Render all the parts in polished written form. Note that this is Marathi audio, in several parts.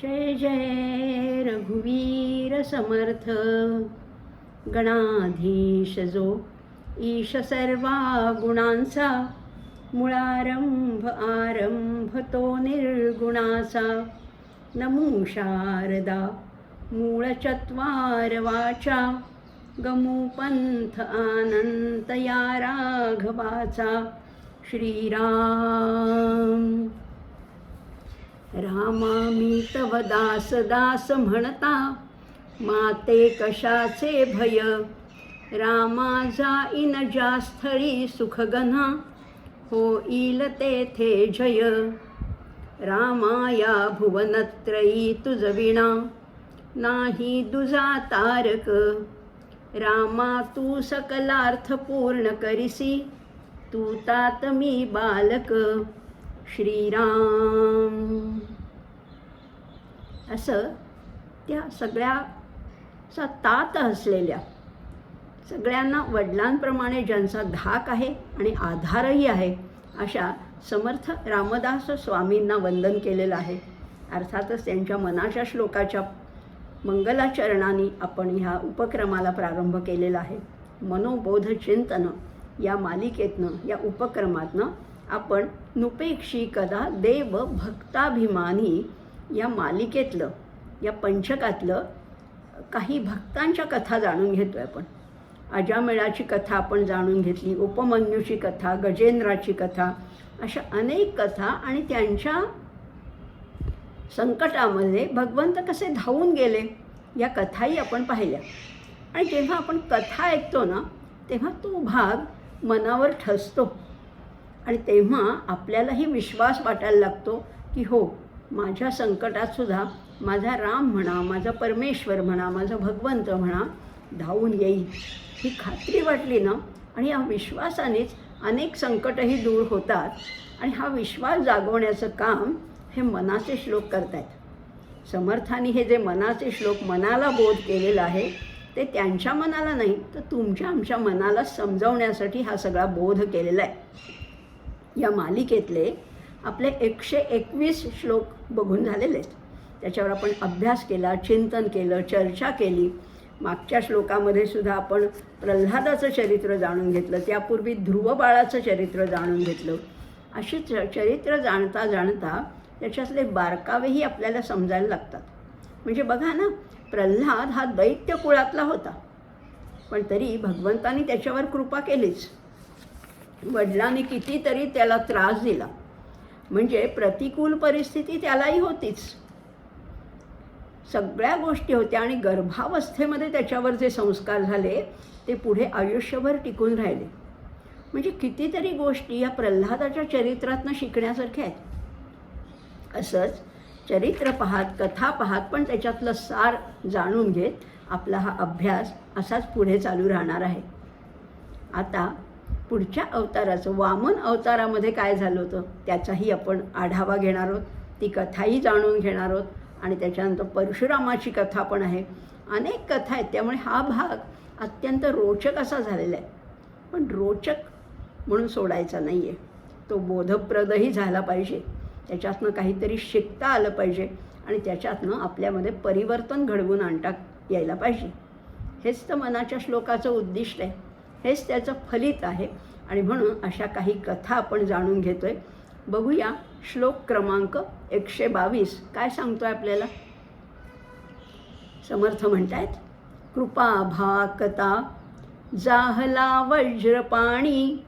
जय जय रघुवीर समर्थ. गणाधीश जो ईश सर्वा गुणांचा, मुळारंभ आरंभ तो निर्गुणाचा. नमो शारदा मूळ चत्वार वाचा, गमू पंथ आनंत या राघवाचा. श्रीराम. रामा मी तव दास दास म्हणता, माते कशाचे भय. रामा जाईन ज्या स्थळी सुखगना, होईल तेथे जय. रामा या भुवनत्रयी तुझ विणा, नाही दुजा तारक. रामा तू सकलार्थ पूर्ण करिसी, तू तात मी बालक. श्रीराम. असं त्या सगळ्याचा तात असलेल्या, सगळ्यांना वडिलांप्रमाणे ज्यांचा धाक आहे आणि आधारही आहे, अशा समर्थ रामदास स्वामींना वंदन केलेलं आहे. अर्थातच त्यांच्या मनाच्या श्लोकाच्या मंगलाचरणाने आपण ह्या उपक्रमाला प्रारंभ केलेला आहे. मनोबोध चिंतन या मालिकेतनं, या उपक्रमातनं आपण नुपेक्षी कदा देव भक्ताभिमानी या मालिकेतलं, या पंचकातलं काही भक्तांच्या कथा जाणून घेतो आहे. आपण अजामिळाची कथा आपण जाणून घेतली, उपमन्यूची कथा, गजेंद्राची कथा, अशा अनेक कथा आणि त्यांच्या संकटामध्ये भगवंत कसे धावून गेले या कथाही आपण पाहिल्या. आणि जेव्हा आपण कथा ऐकतो ना, तेव्हा तो भाग मनावर ठसतो आणि तेव्हा आपल्यालाही विश्वास वाटायला लागतो की हो, माझ्या संकटातसुद्धा माझा राम म्हणा, माझा परमेश्वर म्हणा, माझा भगवंत म्हणा धावून येईल. ही खात्री वाटली ना, आणि या विश्वासानेच अनेक संकटही दूर होतात. आणि हा विश्वास जागवण्याचं काम हे मनाचे श्लोक करत आहेत. समर्थांनी हे जे मनाचे श्लोक मनाला बोध केलेला आहे, ते त्यांच्या मनाला नाही तर तुमच्या आमच्या मनाला समजावण्यासाठी हा सगळा बोध केलेला आहे. या मालिकेतले आपले 121 श्लोक बघून झालेले आहेत. त्याच्यावर आपण अभ्यास केला, चिंतन केलं, चर्चा केली. मागच्या श्लोकामध्ये सुद्धा आपण प्रल्हादाचं चरित्र जाणून घेतलं, त्यापूर्वी ध्रुव बाळाचं चरित्र जाणून घेतलं. अशी चरित्र जाणता जाणता त्याच्यातले बारकावेही आपल्याला समजायला लागतात. म्हणजे बघा ना, प्रल्हाद हा दैत्य कुळातला होता, पण तरी भगवंतानी त्याच्यावर कृपा केलीच. वडिलांनी कितीतरी त्याला त्रास दिला, म्हणजे प्रतिकूल परिस्थिती त्यालाही होतीच. सगळ्या गोष्टी होत्या आणि गर्भावस्थेमध्ये त्याच्यावर जे संस्कार झाले ते पुढे आयुष्यभर टिकून राहिले. म्हणजे कितीतरी गोष्टी या प्रल्हादाच्या चरित्रातनं शिकण्यासारख्या आहेत. असंच चरित्र पाहत, कथा पाहत, पण त्याच्यातलं सार जाणून घेत आपला हा अभ्यास असाच पुढे चालू राहणार आहे. आता पुढच्या अवताराचं, वामन अवतारामध्ये काय झालं होतं त्याचाही आपण आढावा घेणार आहोत. ती कथाही जाणून घेणार आहोत. आणि त्याच्यानंतर परशुरामाची कथा पण आहे. अनेक कथा आहेत, त्यामुळे हा भाग अत्यंत रोचक असा झालेला आहे. पण रोचक म्हणून सोडायचा नाही आहे, तो बोधप्रदही झाला पाहिजे. त्याच्यातनं काहीतरी शिकता आलं पाहिजे आणि त्याच्यातनं आपल्यामध्ये परिवर्तन घडवून आणता यायला पाहिजे. हेच तर मनाच्या श्लोकाचं उद्दिष्ट आहे, हेच त्याचं फलित आहे. आणि म्हणून अशा काही कथा आपण जाणून घेतो आहे. बघूया श्लोक क्रमांक 122 काय सांगतो आहे आपल्याला. समर्थ म्हणतायत, कृपा भाकता जाहला वज्रपाणी,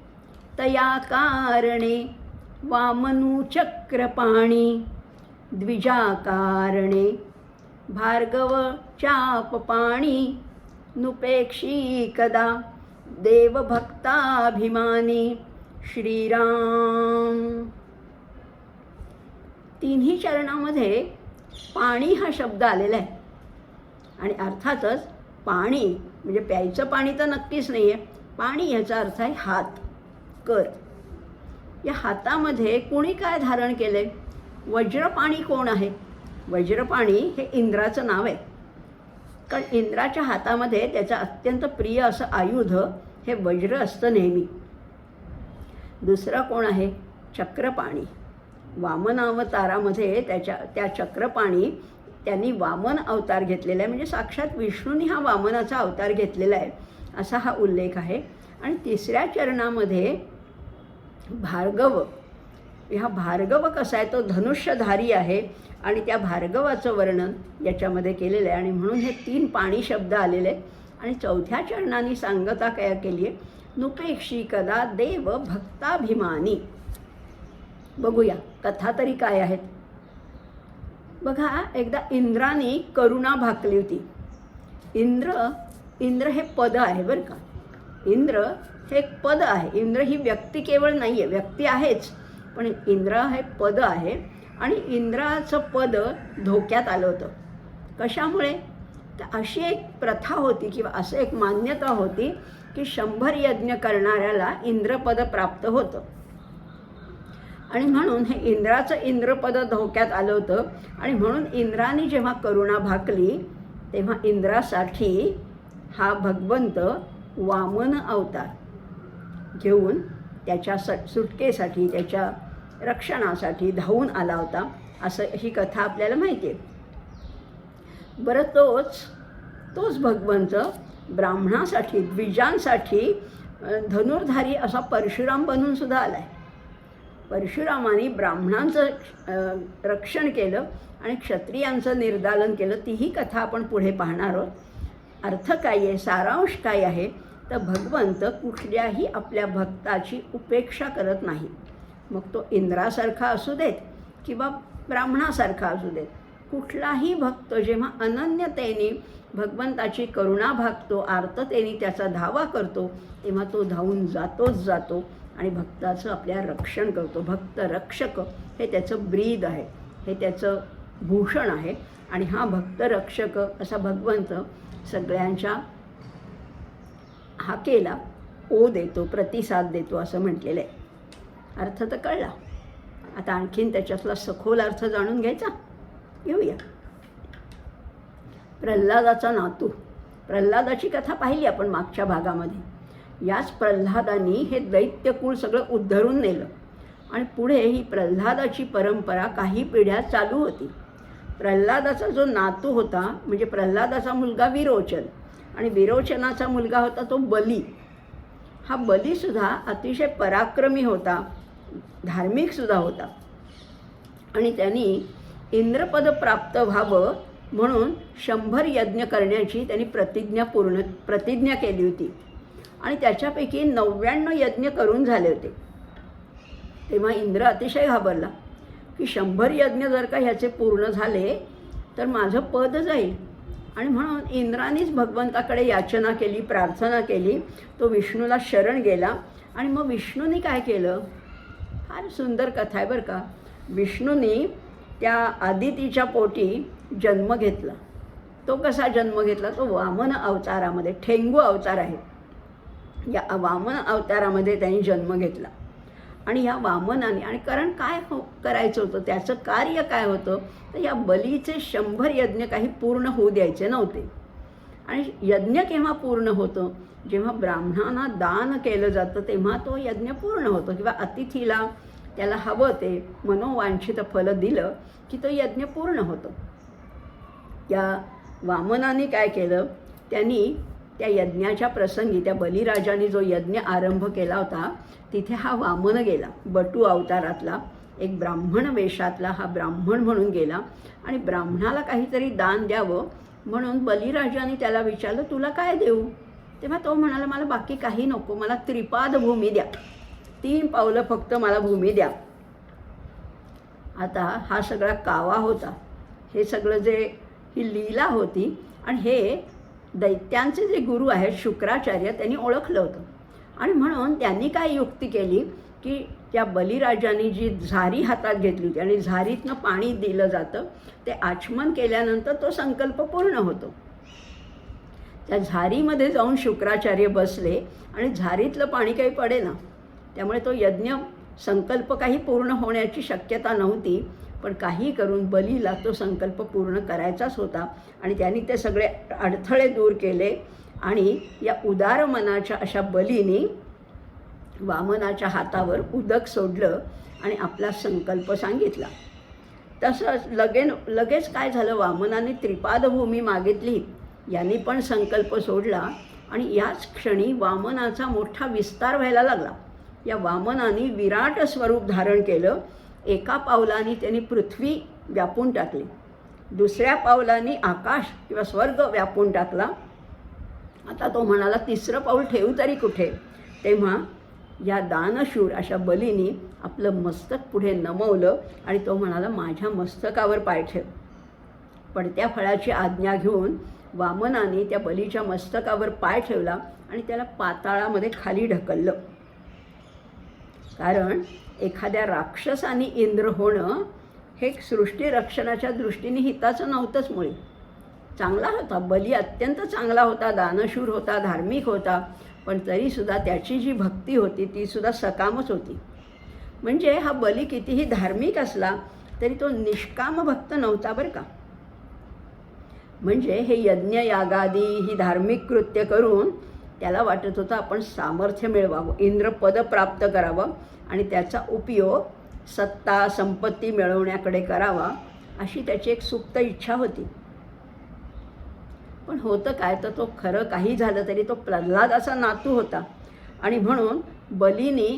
तया कारणे वामनू चक्रपाणी. द्विजाकारणे भार्गव चापपाणी, नुपेक्षी कदा देवभक्ताभिमानी. श्रीराम. तिन्ही चरणामध्ये पाणी हा शब्द आलेला आहे. आणि अर्थातच पाणी म्हणजे प्यायचं पाणी तर नक्कीच नाही आहे. पाणी याचा अर्थ आहे हात, कर. या हातामध्ये कोणी काय धारण केले? वज्रपाणी कोण आहे? वज्रपाणी हे इंद्राचं नाव आहे. कारण इंद्राच्या हातामध्ये त्याचं अत्यंत प्रिय असं आयुध हे वज्र असतं नेहमी. दुसरा कोण आहे? चक्रपाणी. वामनावतारामध्ये त्या चक्रपाणी त्यांनी वामन अवतार घेतलेला आहे, म्हणजे साक्षात विष्णूंनी हा वामनाचा अवतार घेतलेला आहे असा हा उल्लेख आहे. आणि तिसऱ्या चरणामध्ये भार्गव, हा भार्गव कसा आहे, तो धनुष्यधारी आहे आणि त्या भार्गवाचं वर्णन याच्यामध्ये केलेलं आहे. आणि म्हणून हे 3 पाणी शब्द आलेले आहेत. आणि चौथ्या चरणाने सांगता काय केली आहे, नुपेक्षी कदा देव भक्ताभिमानी. बघूया कथा तरी काय आहेत. बघा, एकदा इंद्राने करुणा भाकली होती. इंद्र हे पद आहे बरं का. इंद्र हे एक पद आहे. इंद्र ही व्यक्ती केवळ नाही आहे, व्यक्ती आहेच, पण इंद्र हे पद आहे. आणि इंद्राचं पद धोक्यात आलं होतं. कशामुळे? तर अशी एक प्रथा होती किंवा असं एक मान्यता होती की 100 यज्ञ करणाऱ्याला इंद्रपद प्राप्त होतं. आणि म्हणून हे इंद्राचं इंद्रपद धोक्यात आलं होतं. आणि म्हणून इंद्राने जेव्हा करुणा भाकली तेव्हा इंद्रासाठी हा भगवंत वामन अवतार घेऊन त्याच्या सुटकेसाठी, त्याच्या रक्षणासाठी धावून आला होता, असं ही कथा आपल्याला माहिती आहे. बरं, तोच भगवंत ब्राह्मणासाठी, द्विजांसाठी धनुर्धारी असा परशुराम बनून सुद्धा आला आहे. परशुरामाने ब्राह्मणांचं रक्षण केलं आणि क्षत्रियांचं निर्दालन केलं. तीही कथा आपण पुढे पाहणार आहोत. अर्थ काय आहे, सारांश काय आहे, तर भगवंत कुठल्याही आपल्या भक्ताची उपेक्षा करत नाही. मग तो इंद्रासारखा असू देत किंवा ब्राह्मणासारखा असू देत, कुठलाही भक्त जेव्हा अनन्यतेने भगवंताची करुणा भागतो, आर्ततेने त्याचा धावा करतो, तेव्हा तो धावून जातो आणि भक्ताचं आपल्या रक्षण करतो. भक्त रक्षक हे त्याचं ब्रीद आहे, हे त्याचं भूषण आहे. आणि हा भक्त रक्षक असा भगवंत सगळ्यांच्या हाकेला ओ देतो, प्रतिसाद देतो असं म्हटलेलं आहे. अर्थ तर कळला. आता आणखीन त्याच्यातला सखोल अर्थ जाणून घ्यायचा. येऊया. प्रल्हादाचा नातू. प्रल्हादाची कथा पाहिली आपण मागच्या भागामध्ये. याच प्रल्हादांनी हे दैत्यकुळ सगळं उद्धरून नेलं आणि पुढे ही प्रल्हादाची परंपरा काही पिढ्या चालू होती. प्रल्हादाचा जो नातू होता म्हणजे प्रल्हादाचा मुलगा विरोचन, आणि विरोचनाचा मुलगा होता तो बली. हा बलीसुद्धा अतिशय पराक्रमी होता, धार्मिकसुद्धा होता. आणि त्यांनी इंद्रपद प्राप्त व्हावं म्हणून 100 यज्ञ करण्याची त्यांनी प्रतिज्ञा केली होती. आणि त्याच्यापैकी 99 यज्ञ करून झाले होते. तेव्हा इंद्र अतिशय घाबरला की 100 यज्ञ जर का ह्याचे पूर्ण झाले तर माझं पद जाईल. आणि म्हणून इंद्रानेच भगवंताकडे याचना केली, प्रार्थना केली. तो विष्णूला शरण गेला. आणि मग विष्णूने काय केलं, फार सुंदर कथा आहे बरं का. विष्णूने त्या आदितीच्या पोटी जन्म घेतला. तो कसा जन्म घेतला, तो वामन अवतारामध्ये, ठेंगू अवतार आहे, या वामन अवतारामध्ये त्यांनी जन्म घेतला. आणि या वामनाने, आणि कारण काय करायचं होतं, त्याचं कार्य काय होतं, तर या बलीचे 100 यज्ञ काही पूर्ण होऊ द्यायचे नव्हते. आणि यज्ञ केव्हा पूर्ण होतं, जेव्हा ब्राह्मणांना दान केलं जातं तेव्हा तो यज्ञ पूर्ण होतो. किंवा अतिथीला त्याला हवं ते मनोवांछित फल दिलं की तो यज्ञ पूर्ण होतो. या वामनाने काय केलं, त्यांनी त्या यज्ञाच्या प्रसंगी, त्या बलिराजाने जो यज्ञ आरंभ केला होता तिथे हा वामन गेला. बटू अवतारातला एक ब्राह्मण वेशातला हा ब्राह्मण म्हणून गेला. आणि ब्राह्मणाला काहीतरी दान द्यावं म्हणून बलिराजाने त्याला विचारलं, तुला काय देऊ. तेव्हा तो म्हणाला, मला बाकी काही नको, मला त्रिपाद भूमी द्या, 3 पावलं फक्त मला भूमी द्या. आता हा सगळा कावा होता, हे सगळं जे ही लीला होती. आणि हे दैत्यांचे जे गुरु आहेत शुक्राचार्य, त्यांनी ओळखलं होतं. आणि म्हणून त्यांनी काय युक्ती केली की त्या बलिराजाने जी झारी हातात घेतली होती, आणि झारीतनं पाणी दिलं जातं, ते आचमन केल्यानंतर तो संकल्प पूर्ण होतो. त्या झारीमध्ये जाऊन शुक्राचार्य बसले आणि झारीतलं पाणी काही पडेना. त्यामुळे तो यज्ञ संकल्प काही पूर्ण होण्याची शक्यता नव्हती. पण काही करून बलीला तो संकल्प पूर्ण करायचाच होता. आणि त्यांनी ते सगळे अडथळे दूर केले. आणि या उदार मनाच्या अशा बलीने वामनाच्या हातावर उदक सोडलं आणि आपला संकल्प सांगितला. तसंच लगेच काय झालं, वामनाने त्रिपादभूमी मागितली. यांनी पण संकल्प सोडला आणि याच क्षणी वामनाचा मोठा विस्तार व्हायला लागला. या वामनाने विराट स्वरूप धारण केलं. एका पावलाने त्यांनी पृथ्वी व्यापून टाकली, दुसऱ्या पावलाने आकाश किंवा स्वर्ग व्यापून टाकला. आता तो म्हणाला, तिसरं पाऊल ठेवू तरी कुठे? तेव्हा या दानशूर अशा बलीने आपलं मस्तक पुढे नमवलं आणि तो म्हणाला, माझ्या मस्तकावर पाय ठेव. पडत्या फळाची आज्ञा घेऊन वामनाने त्या बलीच्या मस्तकावर पाय ठेवला आणि त्याला पाताळामध्ये खाली ढकललं. कारण एखाद्या राक्षसाने इंद्र होणं हे सृष्टी रक्षणाच्या दृष्टीने हिताचं नव्हतंच. मुळे चांगला होता, बली अत्यंत चांगला होता, दानशूर होता, धार्मिक होता, पण तरीसुद्धा त्याची जी भक्ती होती तीसुद्धा सकामच होती. म्हणजे हा बली कितीही धार्मिक असला तरी तो निष्काम भक्त नव्हता बरं का. म्हणजे हे यज्ञ यागादी ही धार्मिक कृत्य करून त्याला वाटत होतं आपण सामर्थ्य मिळवावं, इंद्रपद प्राप्त करावं आणि त्याचा उपयोग सत्ता संपत्ती मिळवण्याकडे करावा, अशी त्याची एक सुप्त इच्छा होती. पण होतं काय, तर तो खरं काही झालं तरी तो प्रल्हादाचा नातू होता आणि म्हणून बलीने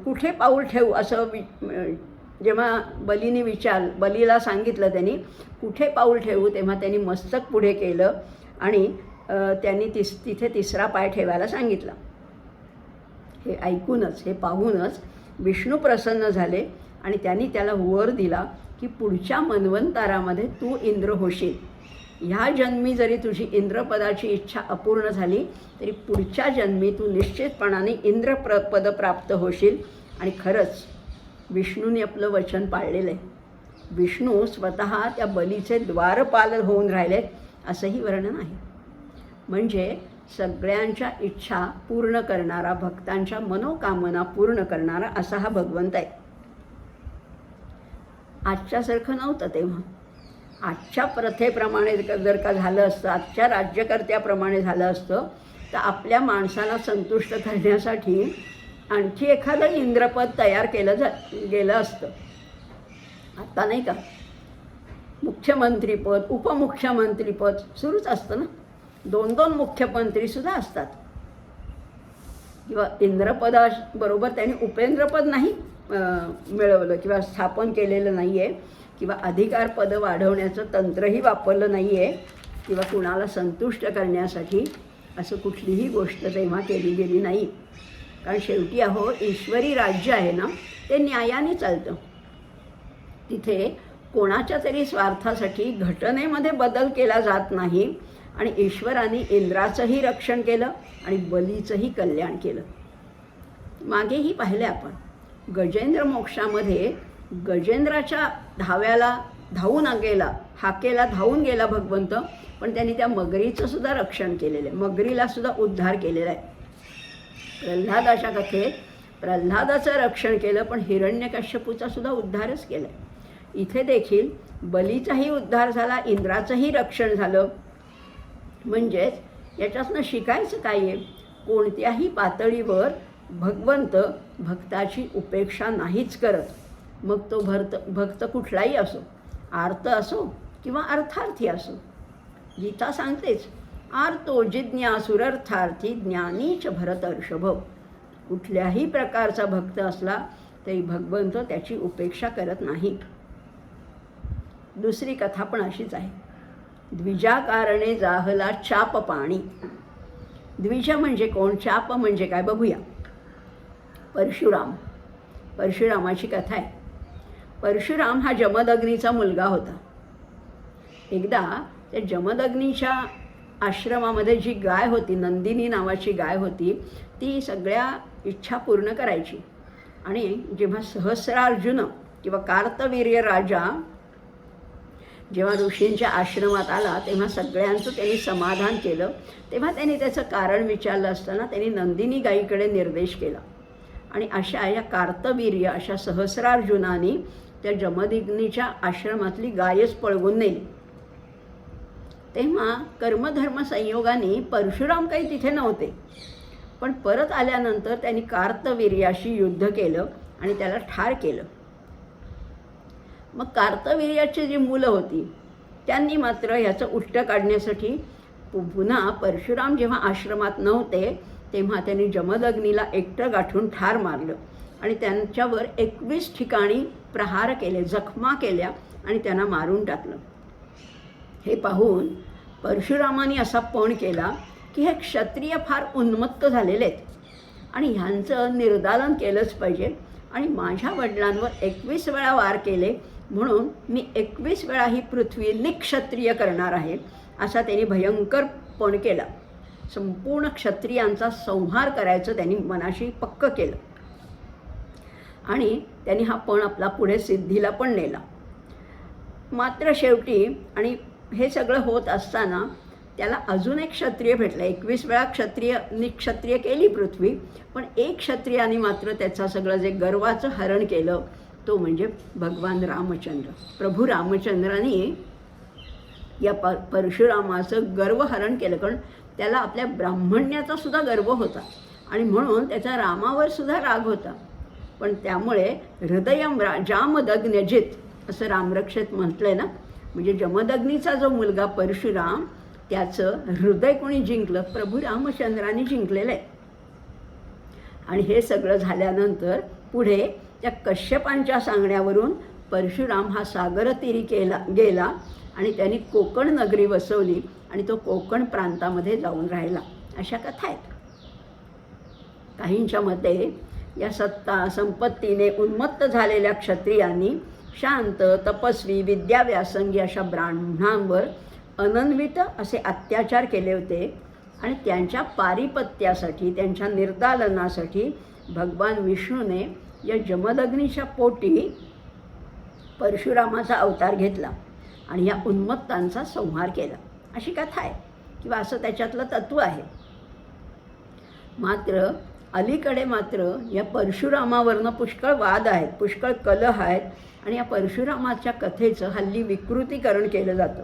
कुठे पाऊल ठेवू असं जेव्हा बलीला सांगितलं त्यांनी कुठे पाऊल ठेवू, तेव्हा त्यांनी मस्तक पुढे केलं आणि त्यांनी तिथे तिसरा पाय ठेवायला सांगितला. हे ऐकूनच, हे पाहूनच विष्णू प्रसन्न झाले आणि त्यांनी त्याला वर दिला की पुढच्या मन्वंतरामध्ये तू इंद्र होशील. ह्या जन्मी जरी तुझी इंद्रपदाची इच्छा अपूर्ण झाली तरी पुढच्या जन्मी तू निश्चितपणाने इंद्रपद प्राप्त होशील. आणि खरंच विष्णूने आपलं वचन पाळलेलं आहे. विष्णू स्वतः त्या बलीचे द्वारपाल होऊन राहिलेत असंही वर्णन आहे. म्हणजे सगळ्यांच्या इच्छा पूर्ण करणारा, भक्तांच्या मनोकामना पूर्ण करणारा असा हा भगवंत आहे. आजच्यासारखं नव्हतं तेव्हा. आजच्या प्रथेप्रमाणे जर का झालं असतं, आजच्या राज्यकर्त्याप्रमाणे झालं असतं तर आपल्या माणसाला संतुष्ट करण्यासाठी आणखी एखादं इंद्रपद तयार केलं गेलं असतं. आता नाही का, मुख्यमंत्रीपद, उपमुख्यमंत्रीपद सुरूच असतं ना, 2-2 मुख्यमंत्रीसुद्धा असतात. किंवा इंद्रपदाबरोबर त्यांनी उपेंद्रपद नाही मिळवलं किंवा स्थापन केलेलं नाही आहे, किंवा अधिकारपद वाढवण्याचं तंत्रही वापरलं नाही आहे, किंवा कुणाला संतुष्ट करण्यासाठी असं कुठलीही गोष्ट तेव्हा केली गेली नाही. कारण शेवटी ईश्वरी राज्य आहे ना, ते न्यायाने चालतं. तिथे कोणाच्या तरी स्वार्थासाठी घटनेमध्ये बदल केला जात नाही. आणि ईश्वराने इंद्राचंही रक्षण केलं आणि बलीचंही कल्याण केलं. मागेही पाहिले आपण, गजेंद्र मोक्षामध्ये गजेंद्राच्या धाव्याला धावून हाकेला धावून गेला भगवंत, पण त्यांनी त्या मगरीचं सुद्धा रक्षण केलेलं आहे, मगरीला सुद्धा उद्धार केलेला आहे. प्रल्हादाच्या कथेत प्रल्हादाचं रक्षण केलं, पण हिरण्यकश्यपूचा सुद्धा उद्धारच केला आहे. इथे देखील बलीचाही उद्धार झाला, इंद्राचंही रक्षण झालं. म्हणजेच याच्यातनं शिकायचं काय आहे, कोणत्याही पातळीवर भगवंत भक्ताची उपेक्षा नाहीच करत. मग तो भक्त कुठलाही असो, आर्त असो किंवा अर्थार्थी असो. गीता सांगतेच, आर्तो जिज्ञासुरर्थार्थी ज्ञानीच भरतर्षभ. कुठल्याही प्रकारचा भक्त असला तरी भगवंत त्याची उपेक्षा करत नाही. दुसरी कथा पण अशीच आहे. द्विजाकारणे जाहला चाप पाणी. द्विज म्हणजे कोण, चाप म्हणजे काय बघूया. परशुरामाची कथा आहे. परशुराम हा जमदग्नीचा मुलगा होता. एकदा त्या जमदग्नीच्या आश्रमामध्ये जी गाय होती, नंदिनी नावाची गाय होती, ती सगळ्या इच्छा पूर्ण करायची. आणि जेव्हा सहस्रार्जुन किंवा कार्तवीर्य राजा जेव्हा ऋषींच्या आश्रमात आला तेव्हा सगळ्यांचं त्यांनी समाधान केलं. तेव्हा त्यांनी त्याचं कारण विचारलं असताना त्यांनी नंदिनी गायीकडे निर्देश केला. आणि अशा या कार्तवीर्य अशा सहस्रार्जुनाने त्या जमदग्नीच्या आश्रमातली गायच पळवून नेली. तेव्हा कर्मधर्म संयोगाने परशुराम काही तिथे नव्हते, पण परत आल्यानंतर त्यांनी कार्तवीर्याशी युद्ध केलं आणि त्याला ठार केलं. मग कार्तवीर्याची जी मुलं होती त्यांनी मात्र ह्याचं उष्ट काढण्यासाठी पुन्हा परशुराम जेव्हा आश्रमात नव्हते तेव्हा त्यांनी जमदग्नीला एकटं गाठून ठार मारलं आणि त्यांच्यावर 21 ठिकाणी प्रहार केले, जखमा केल्या आणि त्यांना मारून टाकलं. हे पाहून परशुरामाने असा पण केला की हे क्षत्रिय फार उन्मत्त झालेले आहेत आणि ह्यांचं निर्दालन केलंच पाहिजे आणि माझ्या वडिलांवर 21 वेळा वार केले म्हणून मी 21 वेळा ही पृथ्वी निक्षत्रिय करणार आहे, असा त्यांनी भयंकर पण केला. संपूर्ण क्षत्रियांचा संहार करायचं त्यांनी मनाशी पक्क केलं आणि त्यांनी हा पण आपला पुढे सिद्धीला पण नेला. मात्र शेवटी आणि हे सगळं होत असताना त्याला अजून एक क्षत्रिय भेटला. 21 वेळा निक्षत्रिय केली पृथ्वी, पण एक क्षत्रियाने मात्र त्याचं सगळं जे गर्वाचं हरण केलं तो म्हणजे भगवान रामचंद्र. प्रभू रामचंद्राने या परशुरामाचं गर्वहरण केलं, कारण त्याला आपल्या ब्राह्मण्याचा सुद्धा गर्व होता आणि म्हणून त्याचा रामावर सुद्धा राग होता. पण त्यामुळे हृदयम जामदग्न्यजित असं रामरक्षेत म्हटलंय ना, म्हणजे जमदग्नीचा जो मुलगा परशुराम त्याचं हृदय कोणी जिंकलं? प्रभू रामचंद्राने जिंकलेलं आहे. आणि हे सगळं झाल्यानंतर पुढे त्या कश्यपांच्या सांगण्यावरून परशुराम हा सागरतीरी गेला आणि त्यांनी कोकण नगरी वसवली आणि तो कोकण प्रांतामध्ये जाऊन राहिला. अशा कथा आहेत. काहींच्या मते या सत्ता संपत्तीने उन्मत्त झालेल्या क्षत्रियांनी शांत तपस्वी विद्याव्यासंगी अशा ब्राह्मणांवर अनन्वित असे अत्याचार केले होते आणि त्यांच्या पारिपत्यासाठी त्यांच्या निर्दालनासाठी भगवान विष्णूने या जमदग्नीच्या पोटी परशुरामाचा अवतार घेतला आणि या उन्मत्तांचा संहार केला. अशी कथा आहे किंवा असं त्याच्यातलं तत्त्व आहे. मात्र अलीकडे मात्र या परशुरामावरनं पुष्कळ वाद आहेत, पुष्कळ कलह आहेत आणि या परशुरामाच्या कथेचं हल्ली विकृतीकरण केलं जातं.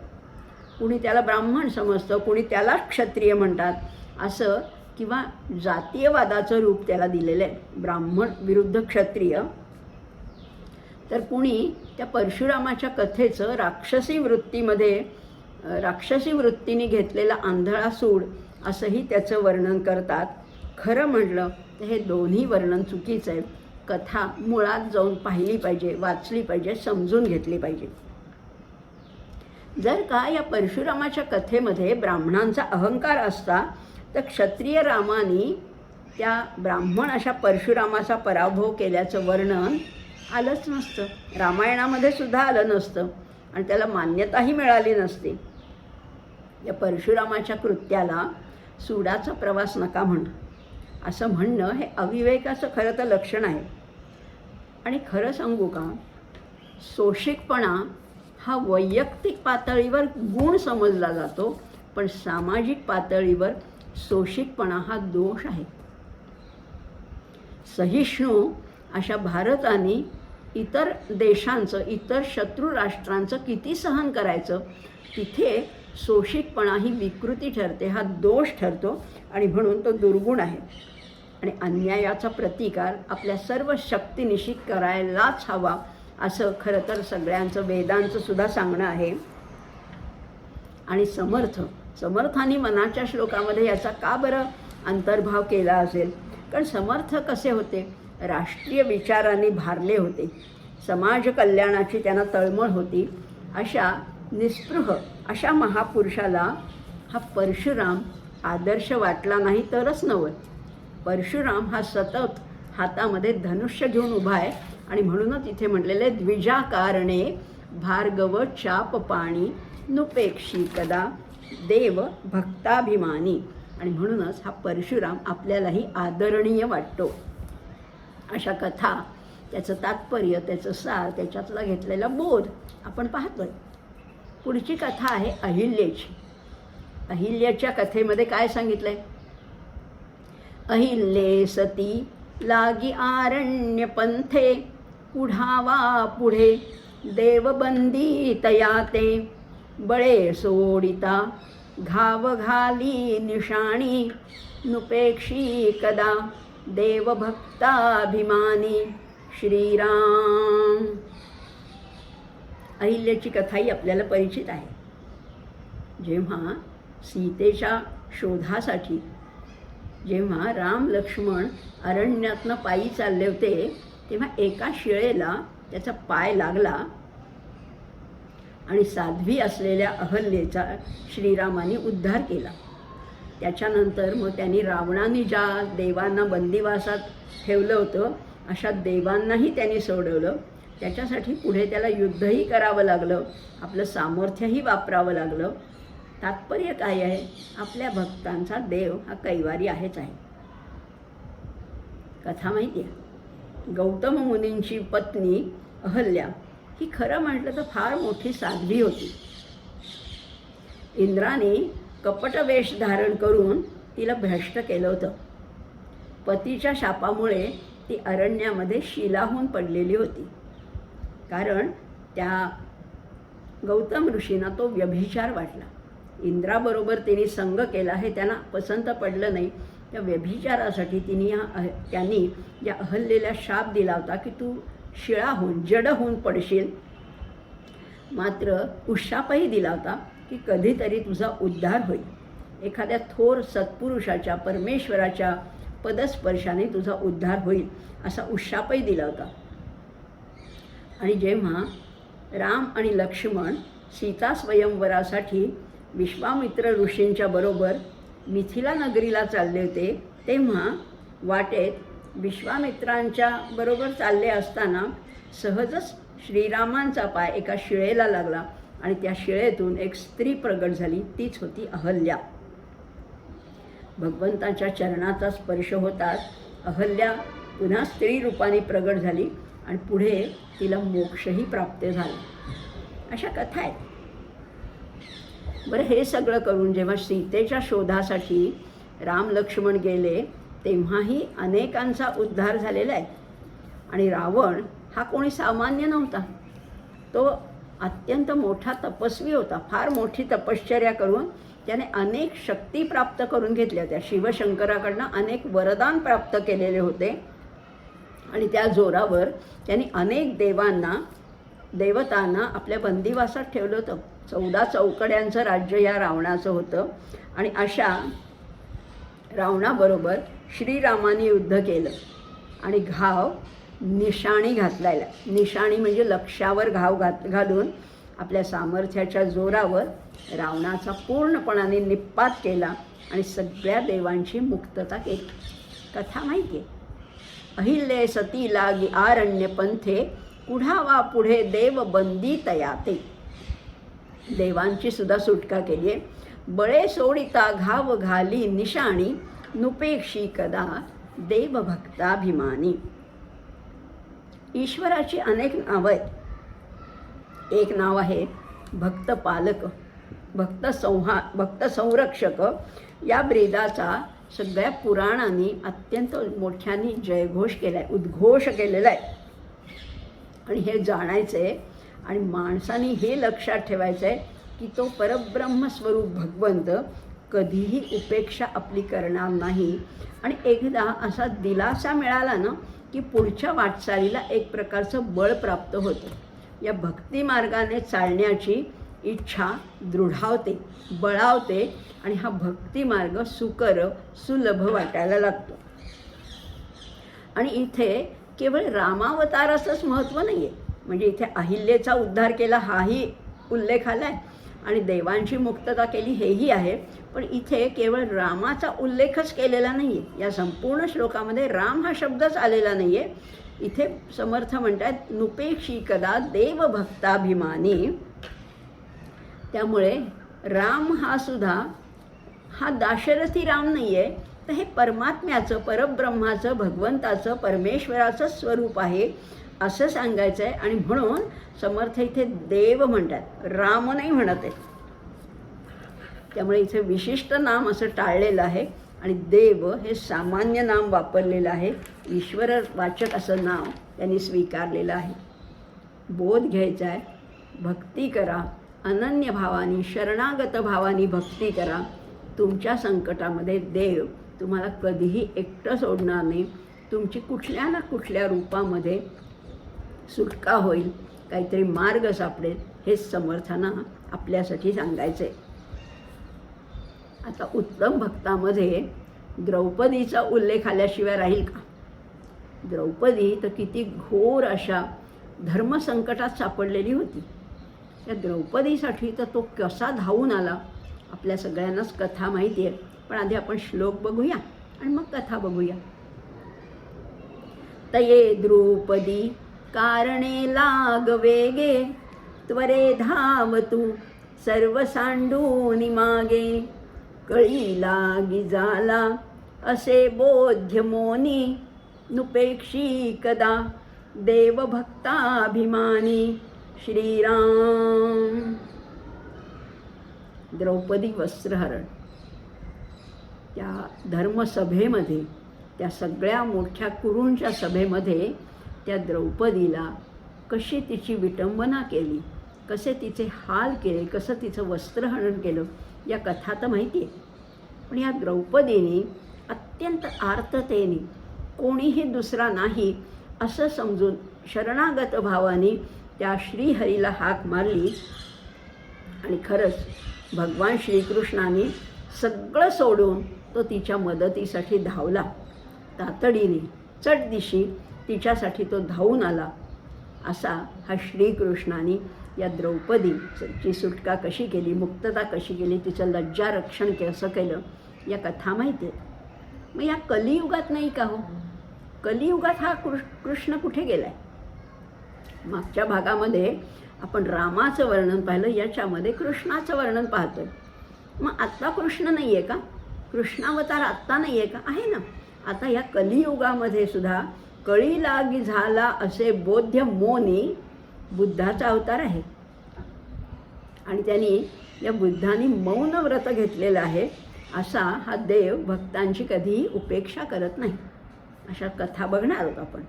कुणी त्याला ब्राह्मण समजतं, कुणी त्याला क्षत्रिय म्हणतात असं, किंवा जातीयवादाचं रूप त्याला दिलेलं आहे, ब्राह्मण विरुद्ध क्षत्रिय. तर कुणी त्या परशुरामाच्या कथेचं राक्षसी वृत्तीने घेतलेला आंधळा सूड असंही त्याचं वर्णन करतात. खरं म्हटलं तर हे दोन्ही वर्णन चुकीचं आहे. कथा मुळात जाऊन पाहिली पाहिजे, वाचली पाहिजे, समजून घेतली पाहिजे. जर का या परशुरामाच्या कथेमध्ये ब्राह्मणांचा अहंकार असता तर क्षत्रिय रामाने त्या ब्राह्मण अशा परशुरामाचा पराभव केल्याचं वर्णन आलंच नसतं, रामायणामध्ये सुद्धा आलं नसतं आणि त्याला मान्यताही मिळाली नसती. या परशुरामाच्या कृत्याला सुडाचा प्रवास नका असं म्हणणं हे अविवेकाचं खरं तर लक्षण आहे. आणि खरं सांगू का, सोशिकपणा हा वैयक्तिक पातळीवर गुण समजला जातो, पण सामाजिक पातळीवर सोशिकपणा हा दोष आहे. सहिष्णू अशा भारताने इतर देशांचं, इतर शत्रू राष्ट्रांचं किती सहन करायचं, तिथे सोशिकपणा ही विकृती ठरते, हा दोष ठरतो आणि म्हणून तो दुर्गुण आहे. आणि अन्यायाचा प्रतिकार आपल्या सर्व शक्तीनिशी करायलाच हवा असं खरं तर सगळ्यांचं वेदांचं सुद्धा सांगणं आहे. आणि समर्थांनी मनाच्या श्लोकामध्ये याचा का बरं अंतर्भाव केला असेल? कारण समर्थ कसे होते? राष्ट्रीय विचारांनी भारले होते, समाज कल्याणाची त्यांना तळमळ होती. अशा निस्पृह अशा महापुरुषाला हा परशुराम आदर्श वाटला नाही तरच नव्हे. परशुराम हा सतत हातामध्ये धनुष्य घेऊन उभा आहे आणि म्हणूनच इथे म्हटलेले द्विजाकारणे भार्गव चाप पाणी नुपेक्षी कदा देव भक्ताभिमानी. आणि म्हणूनच हा परशुराम आपल्यालाही आदरणीय वाटतो. अशा कथा, त्याचं तात्पर्य, त्याचं सार, त्याच्यातला घेतलेला बोध आपण पाहतोय. पुढची कथा आहे अहिल्याची. अहिल्याच्या कथेमध्ये काय सांगितलंय? अहिल्ये सती लागी आरण्य पंथे, पुढावा पुढे देवबंदी तयाते, बळे सोडिता घाव घाली निशाणी, नुपेक्षी कदा देवभक्ताभिमानी. श्रीराम. अहिल्याची कथाही आपल्याला परिचित आहे. जेव्हा सीतेच्या शोधासाठी जेव्हा राम लक्ष्मण अरण्यातनं पायी चालले होते, तेव्हा एका शिळेला त्याचा पाय लागला आणि साध्वी असलेल्या अहल्येचा श्रीरामाने उद्धार केला. त्याच्यानंतर मग त्यांनी रावणाने ज्या देवांना बंदिवासात ठेवलं होतं, अशा देवांनाही त्यांनी सोडवलं. त्याच्यासाठी पुढे त्याला युद्धही करावं लागलं, आपलं सामर्थ्यही वापरावं लागलं. तात्पर्य काय आहे? आपल्या भक्तांचा देव हा कैवारी आहेच आहे. कथा माहिती आहे, गौतम मुनींची पत्नी अहल्या ही खरं म्हटलं तर फार मोठी साध्वी होती. इंद्राने कपटवेश धारण करून तिला भ्रष्ट केलं होतं. पतीच्या शापामुळे ती अरण्यामध्ये शिलाहून पडलेली होती. कारण त्या गौतम ऋषींना तो व्यभिचार वाटला. इंद्राबरोबर तिने संग केला हे त्यांना पसंत पडलं नाही. त्या व्यभिचारासाठी त्यांनी या अहल्येला शाप दिला होता की तू शिळाहून जड होऊन पडशील. मात्र उशापही दिला होता की कधीतरी तुझा उद्धार होईल, एखाद्या थोर सत्पुरुषाच्या परमेश्वराच्या पदस्पर्शाने तुझा उद्धार होईल असा उशापही दिला होता. आणि जेव्हा राम आणि लक्ष्मण सीता स्वयंवरासाठी विश्वामित्र ऋषींच्या बरोबर मिथिला नगरीला चालले होते, तेव्हा वाटेत विश्वामित्रांच्या बरोबर चालले असताना सहजच श्रीरामांचा पाय एका शिळेला लागला आणि त्या शिळेतून एक स्त्री प्रगट झाली. तीच होती अहल्या. भगवंताच्या चरणाचा स्पर्श होताच अहल्या पुन्हा स्त्री रूपाने प्रगट झाली आणि पुढे तिला मोक्षही प्राप्त झाला. अशा कथा आहेत. बरं, हे सगळं करून जेव्हा सीतेच्या शोधासाठी राम लक्ष्मण गेले, तेव्हाही अनेकांचा उद्धार झालेला आहे. आणि रावण हा कोणी सामान्य नव्हता. तो अत्यंत मोठा तपस्वी होता. फार मोठी तपश्चर्या करून त्याने अनेक शक्ती प्राप्त करून घेतल्या होत्या. शिवशंकराकडनं अनेक वरदान प्राप्त केलेले होते आणि त्या जोरावर त्यांनी अनेक देवतांना आपल्या बंदिवासात ठेवलं होतं. 14 चौकड्यांचं राज्य या रावणाचं होतं. आणि अशा रावणाबरोबर श्रीरामाने युद्ध केलं आणि घाव निशाणी घातलेला. निशाणी म्हणजे लक्ष्यावर घाव घालून आपल्या सामर्थ्याच्या जोरावर रावणाचा पूर्णपणाने निप्पात केला आणि सगळ्या देवांची मुक्तता केली. कथा माहिती आहे. अहिल्ये सती लागी आरण्य पंथे, पुढावा पुढे देव बंदी तयाते. देवांची सुद्धा सुटका केली आहे. बळे सोडिता घाव घाली निशाणी, नुपेक्षी कदा देवभक्ताभिमानी. ईश्वराची अनेक नावं आहेत. एक नाव आहे भक्तपालक, भक्त संरक्षक. या ब्रीदाचा सगळ्या पुराणांनी अत्यंत मोठ्याने जयघोष केला आहे, उद्घोष केलेला आहे. आणि हे जाणायचं आहे आणि माणसाने हे लक्षात ठेवायचं आहे की तो परब्रह्मस्वरूप भगवंत कधीही उपेक्षा आपली करणार नाही. आणि एकदा असा दिलासा मिळाला ना की पुढच्या वाटचालीला एक प्रकारचं बळ प्राप्त होतं. या भक्तिमार्गाने चालण्याची इच्छा दृढावते, बळावते आणि हा भक्तिमार्ग सुकर सुलभ वाटायला लागतो. आणि इथे केवळ रामावताराचंच महत्त्व नाही आहे. म्हणजे इथे अहिल्येचा उद्धार केला हाही उल्लेख आला आहे आणि देवांची मुक्तता केली हेही आहे. पण इथे केवळ रामाचा उल्लेखच केलेला नाही आहे. या संपूर्ण श्लोकामध्ये राम हा शब्दच आलेला नाही आहे. इथे समर्थ म्हणतात नुपेक्षी कदा देवभक्ताभिमानी. त्यामुळे राम हा सुद्धा हा दाशरथी राम नाही आहे, तर हे परमात्म्याचं, परब्रह्माचं, भगवंताचं, परमेश्वराचं स्वरूप आहे असं सांगायचं आहे. आणि म्हणून समर्थ इथे देव म्हणतात, राम नाही म्हणत आहे. त्यामुळे इथे विशिष्ट नाम असं टाळलेलं आहे आणि देव हे सामान्य नाम वापरलेलं आहे. ईश्वरवाचक असं नाव त्यांनी स्वीकारलेलं आहे. बोध घ्यायचा आहे, भक्ती करा, अनन्य भावानी, शरणागत भावानी भक्ती करा. तुमच्या संकटामध्ये देव तुम्हाला कधीही एकटं सोडणार नाही. तुमची कुठल्या ना कुठल्या रूपामध्ये सुटका होईल. काहीतरी मार्ग सापडेल हेच समर्थांना आपल्यासाठी सांगायचं आहे. आता उत्तम भक्तामध्ये द्रौपदीचा उल्लेख आल्याशिवाय राहील का? द्रौपदी तर किती घोर अशा धर्मसंकटात सापडलेली होती. त्या द्रौपदीसाठी तर तो कसा धावून आला आपल्या सगळ्यांनाच कथा माहिती आहे. पण आधी आपण श्लोक बघूया आणि मग कथा बघूया. तये द्रौपदी कारणे लाग वेगे, त्वरे धावतु सर्व सांडूनि मागे. कळी लागी झाला असे बोध्य मोनी, नुपेक्षी कदा देवभक्ताभिमानी. श्रीराम. द्रौपदी वस्त्रहरण. त्या धर्मसभेमध्ये, त्या सगळ्या मोठ्या कुरूंच्या सभेमध्ये त्या द्रौपदीला कशी तिची विटंबना केली, कसे तिचे हाल केले, कसं तिचं वस्त्रहरण केलं, या कथा तर माहिती आहे. पण या द्रौपदीने अत्यंत आर्ततेने कोणीही दुसरा नाही असं समजून शरणागत भावाने त्या श्रीहरीला हाक मारली. आणि खरंच भगवान श्रीकृष्णाने सगळं सोडून तो तिच्या मदतीसाठी धावला. तातडीने चटदिशी तिच्यासाठी तो धावून आला. असा हा श्रीकृष्णाने या द्रौपदीची सुटका कशी केली, मुक्तता कशी केली, तिचं लज्जा रक्षण कसं केलं, या कथा माहिती आहेत. मग या कलियुगात नाही का हो? कलियुगात हा कृष्ण कुठे गेला आहे? मागच्या भागामध्ये आपण रामाचं वर्णन पाहिलं, याच्यामध्ये कृष्णाचं वर्णन पाहतोय. मग आत्ता कृष्ण नाही आहे का? कृष्णावतार आत्ता नाही आहे का? आहे ना. आता या कलियुगामध्ये सुद्धा कळी लागी झाला असे बोध्य मोनी बुद्धाचा अवतार आहे. आणि त्यांनी या बुद्धांनी मौन व्रत घेतलेलं आहे. असा हा देव भक्तांची कधीही उपेक्षा करत नाही. अशा कथा बघणार आहोत आपण.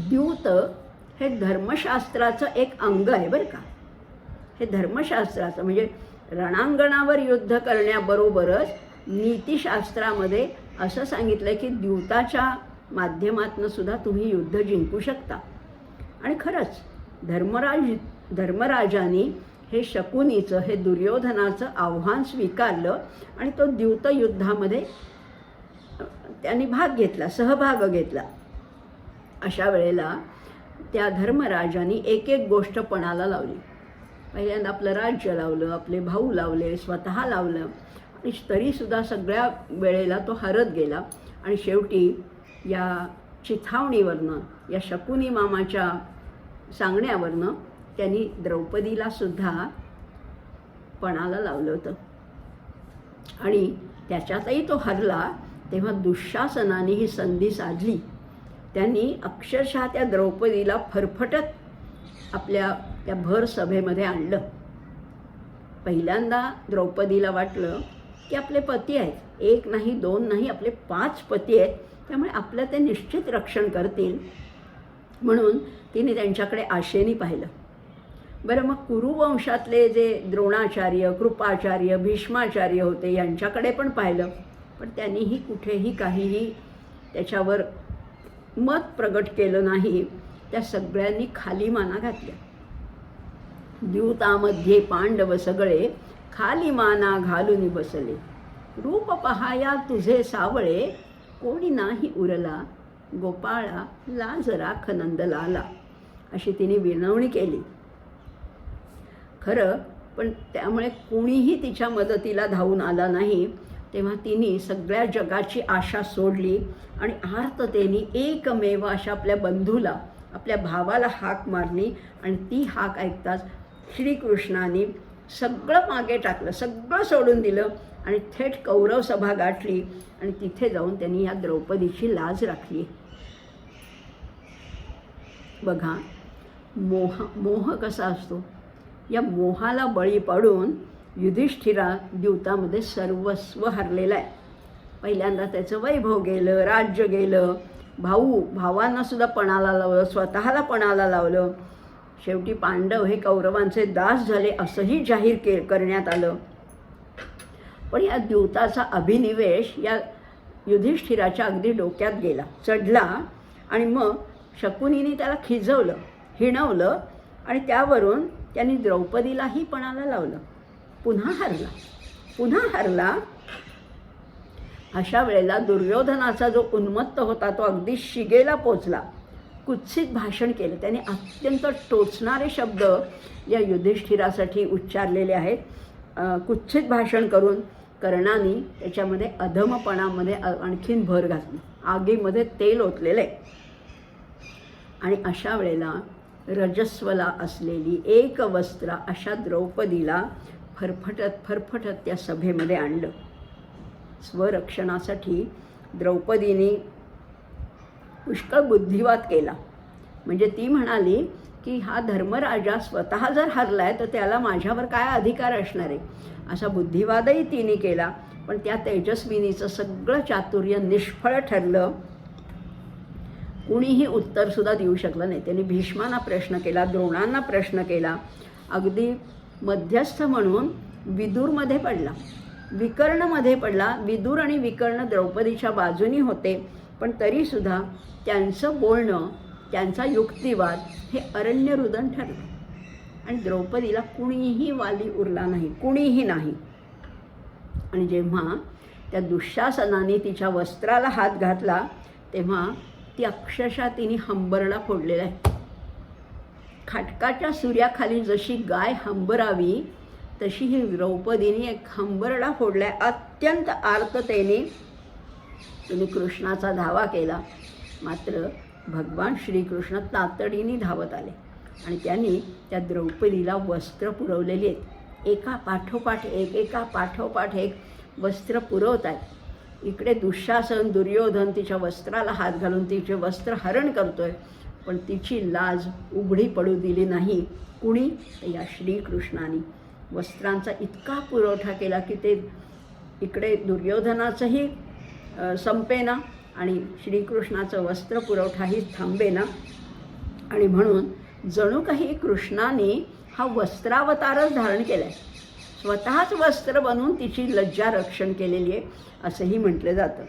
द्यूत हे धर्मशास्त्राचं एक अंग आहे बरं का. हे धर्मशास्त्राचं म्हणजे रणांगणावर युद्ध करण्याबरोबरच नीतिशास्त्रामध्ये असं सांगितलं की द्यूताच्या माध्यमातून सुद्धा तुम्ही युद्ध जिंकू शकता. आणि खरंच धर्मराजाने हे शकुनीचं, हे दुर्योधनाचं आव्हान स्वीकारलं आणि तो द्यूत युद्धामध्ये त्यांनी भाग घेतला, सहभाग घेतला. अशा वेळेला त्या धर्मराजाने एक एक गोष्ट पणाला लावली. पहिल्यांदा आपलं राज्य लावलं, आपले भाऊ लावले, स्वतः लावलं. आणि तरीसुद्धा सगळ्या वेळेला तो हरत गेला. आणि शेवटी या चिथावणीवरनं, या शकुनी मामाच्या सांगण्यावरनं त्यांनी द्रौपदीला सुद्धा पणाला लावलं होतं. आणि त्याच्यातही तो हरला. तेव्हा दुःशासनाने ही संधी साधली. त्यांनी अक्षरशः त्या द्रौपदीला फरफटत आपल्या त्या भर सभेमध्ये आणलं. पहिल्यांदा द्रौपदीला वाटलं की आपले पती आहेत, एक नाही दोन नाही, आपले 5 पती आहेत, त्यामुळे आपलं ते निश्चित रक्षण करतील. म्हणून तिने त्यांच्याकडे आशेने पाहिलं. बरं, मग कुरुवंशातले जे द्रोणाचार्य, कृपाचार्य, भीष्माचार्य होते यांच्याकडे पण पाहिलं. पण त्यांनीही कुठेही काहीही त्याच्यावर मत प्रगट केलं नाही. त्या सगळ्यांनी खाली माना घातल्या. द्यूतामध्ये पांडव सगळे खाली माना घालून बसले. रूप पहाया तुझे सावळे, कोणी नाही उरला, गोपाळा लाज राख नंदलाला. अशी तिने विनवणी केली. खरं, पण त्यामुळे कोणीही तिच्या मदतीला धावून आला नाही. तेव्हा तिने सगळ्या जगाची आशा सोडली आणि आर्ततेने एकमेव अशा आपल्या बंधूला, आपल्या भावाला हाक मारली. आणि ती हाक ऐकताच श्रीकृष्णाने सगळं मागे टाकलं, सगळं सोडून दिलं आणि थेट कौरव सभा गाठली. आणि तिथे जाऊन त्यांनी या द्रौपदीची लाज राखली. बघा, मोह कसा असतो. या मोहाला बळी पडून युधिष्ठिरा द्यूतामध्ये सर्वस्व हरलेला आहे. पहिल्यांदा त्याचं वैभव गेलं, राज्य गेलं, भावांना सुद्धा पणाला लावलं, स्वतःला पणाला लावलं. शेवटी पांडव हे कौरवांचे दास झाले असंही जाहीर करण्यात आलं. पण या द्यूताचा अभिनिवेश या युधिष्ठिराच्या अगदी डोक्यात गेला, चढला. आणि मग शकुनीने त्याला खिजवलं, हिणवलं आणि त्यावरून त्यांनी द्रौपदीलाही पणाला लावलं. पुन्हा हरला. अशा वेळेला दुर्योधनाचा जो उन्मत्त होता तो अगदी शिगेला पोचला. कुत्सित भाषण केलं त्याने. अत्यंत टोचणारे शब्द या युधिष्ठिरासाठी उच्चारलेले आहेत. कुत्सित भाषण करून कर्णाने त्याच्यामध्ये अधमपणामध्ये आणखीन भर घातली. आगीमध्ये तेल ओतलेलं आहे. आणि अशा वेळेला रजस्वला असलेली एक वस्त्र अशा द्रौपदीला फरफटत त्या सभेमध्ये आणलं. स्वरक्षणासाठी द्रौपदीने पुष्कळ बुद्धिवाद केला. म्हणजे ती म्हणाली की हा धर्मराजा स्वतः जर हरलाय तर त्याला माझ्यावर काय अधिकार असणार आहे, असा बुद्धिवादही तिने केला. पण त्या तेजस्विनीचं सगळं चातुर्य निष्फळ ठरलं. कुणीही उत्तरसुद्धा देऊ शकलं नाही. त्यांनी भीष्मांना प्रश्न केला, द्रोणांना प्रश्न केला, अगदी मध्यस्थ म्हणून विदूरमध्ये पडला, विकर्णमध्ये पडला. विदूर आणि विकर्ण द्रौपदीच्या बाजूनी होते, पण तरीसुद्धा त्यांचं बोलणं, त्यांचा युक्तिवाद हे अरण्यरुदन ठरलं. आणि द्रौपदीला कुणीही वाली उरला नाही, कुणीही नाही. आणि जेव्हा त्या दुःशासनाने तिच्या वस्त्राला हात घातला तेव्हा ती अक्षरशः तिने हंबरडा फोडलेला आहे. खाटकाच्या सूर्याखाली जशी गाय हंबरावी तशी ही द्रौपदीने एक हंबरडा फोडलाय. अत्यंत आर्ततेने तिने कृष्णाचा धावा केला. मात्र भगवान श्रीकृष्ण तातडीने धावत आले आणि त्यांनी त्या द्रौपदीला वस्त्र पुरवलेली आहेत. एका पाठोपाठ एक वस्त्र पुरवत आहेत. इकडे दुःशासन, दुर्योधन तिच्या वस्त्राला हात घालून तिचे वस्त्र हरण करतोय, पण तिची लाज उघडी पडू दिली नाही. कुणी? या श्रीकृष्णाने वस्त्रांचा इतका पुरवठा केला की ते इकडे दुर्योधनाचंही संपेना आणि श्रीकृष्णाचं वस्त्र पुरवठाही थांबेना. आणि म्हणून जणू काही कृष्णाने हा वस्त्रावतारच धारण केला आहे. स्वतःच वस्त्र बनवून तिची लज्जा रक्षण केलेली आहे असंही म्हटलं जातं.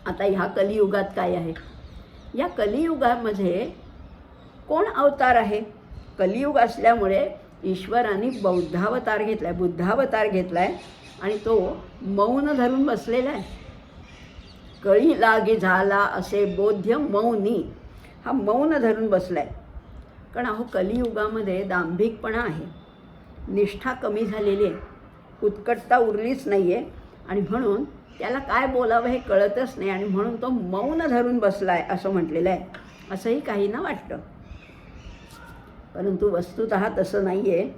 आता ह्या कलियुगात काय आहे? या कलियुगामध्ये कोण अवतार आहे? कलियुग असल्यामुळे ईश्वराने बुद्धावतार घेतला आहे आणि तो मौन धरून बसलेला आहे. कळी लागी झाला असे बोध्य मौनी, हा मौन धरून बसला आहे. कारण अहो कलियुगामध्ये दांभिकपणा आहे, निष्ठा कमी झालेली आहे, उत्कटता उरलीच नाही आहे आणि म्हणून त्याला काय बोलावं हे कळतच नाही आणि म्हणून तो मौन धरून बसला आहे असं म्हटलेलं आहे. असंही काहींना वाटतं, परंतु वस्तुतः तसं नाही आहे.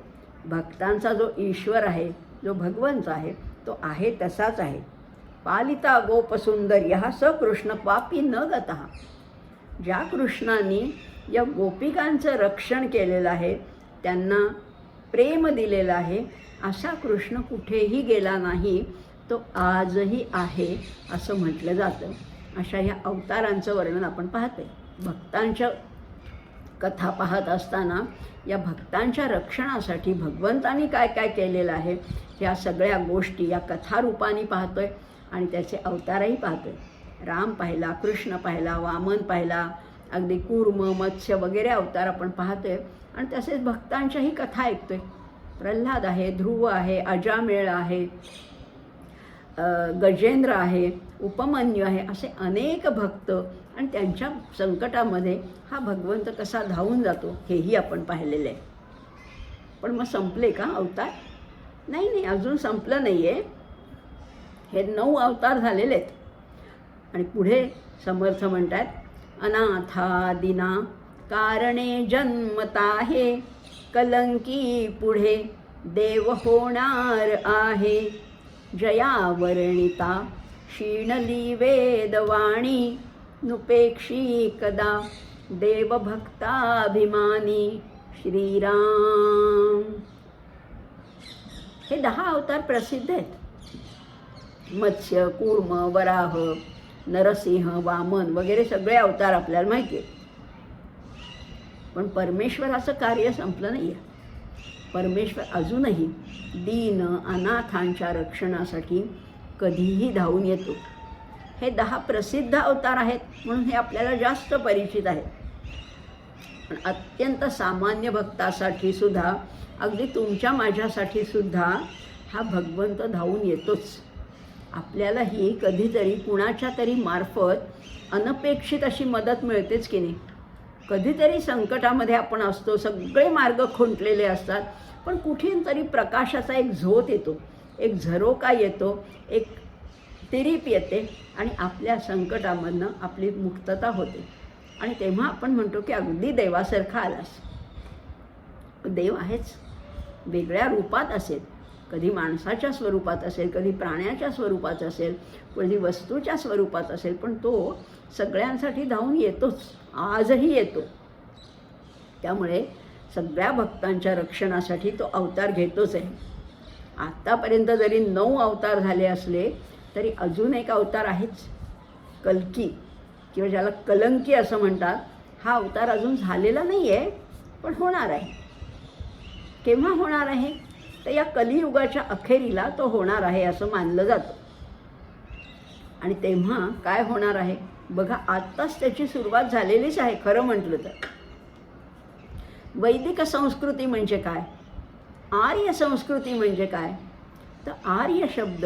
भक्तांचा जो ईश्वर आहे, जो भगवंत आहे, तो आहे तसाच आहे. पालिता गोपसुंदर्यः स कृष्ण पापी न गतः. ज्या कृष्णाने या गोपिकांचं रक्षण केलेलं आहे, त्यांना प्रेम दिलेलं आहे, असा कृष्ण कुठेही गेला नाही, तो आजही आहे असं म्हटलं जातं. अशा ह्या अवतारांचं वर्णन आपण पाहतोय. भक्तांच्या कथा पाहत असताना या भक्तांच्या रक्षणासाठी भगवंतानी काय काय केलेलं आहे ह्या सगळ्या गोष्टी या कथारूपाने पाहतोय आणि त्याचे अवतारही पाहतोय. राम पाहिला, कृष्ण पाहिला, वामन पाहिला, अगदी कूर्म, मत्स्य वगैरे अवतार आपण पाहतोय आणि तसेच भक्तांच्याही कथा ऐकतोय. प्रल्हाद आहे, ध्रुव आहे, अजामेळ आहे, गजेंद्र आहे, उपमन्यू आहे, असे अनेक भक्त आणि त्यांच्या संकटामध्ये हा भगवंत कसा धावून जातो हेही आपण पाहिलेलं आहे. पण मग संपले का अवतार? नाही, अजून संपलं नाही आहे. हे 9 अवतार झालेले आहेत आणि पुढे समर्थ म्हणतात, अनाथा दिना कारणे जन्मता हे, कलंकी पुढे देव होणार आहे. जया वर्णिता क्षीणली वेदवाणी, नुपेक्षी कदा देवभक्ताभिमानी श्रीराम. हे 10 अवतार प्रसिद्ध आहेत. मत्स्य, कूर्म, वराह, नरसिंह, वामन वगैरे सगळे अवतार आपल्याला माहिती आहेत. पण परमेश्वराचं कार्य संपलं नाही आहे. परमेश्वर अजूनही दीन अनाथांच्या रक्षणासाठी कधीही धावून येतो. हे 10 प्रसिद्ध अवतार आहेत म्हणून हे आपल्याला जास्त परिचित आहे. पण अत्यंत सामान्य भक्तासाठी सुद्धा, अगदी तुमच्या माझ्यासाठी सुद्धा हा भगवंत धावून येतोच. आपल्यालाही कधीतरी कुणाच्या तरी मार्फत अनपेक्षित अशी मदत मिळतेच की नाही. कधीतरी संकटामध्ये आपण असतो, सगळे मार्ग खुंटलेले असतात, पण कुठून तरी प्रकाशाचा एक झोत येतो, एक झरोका येतो, एक तिरीप येते आणि आपल्या संकटामधनं आपली मुक्तता होते. आणि तेव्हा आपण म्हणतो की अगदी देवासारखा आलास. देव आहेच, वेगळ्या रूपात असेल, कधी माणसाच्या स्वरूपात असेल, कधी प्राण्याच्या स्वरूपात असेल, कधी वस्तूच्या स्वरूपात असेल, पण तो सगळ्यांसाठी धावून येतोच, आजही येतो. त्यामुळे सगळ्या भक्तांच्या रक्षणासाठी तो अवतार घेतोच आहे. आत्तापर्यंत जरी 9 अवतार झाले असले तरी अजून एक अवतार आहेच, कल्की, किंवा ज्याला कलंकी असं म्हणतात. हा अवतार अजून झालेला नाही आहे, पण होणार आहे. केव्हा होणार आहे? तर या कलियुगाच्या अखेरीला तो होणार आहे असं मानलं जातं. आणि तेव्हा काय होणार आहे बघा, आत्ताच त्याची सुरुवात झालेलीच आहे खरं म्हटलं तर. वैदिक संस्कृती म्हणजे काय? आर्य संस्कृती म्हणजे काय? तर आर्य शब्द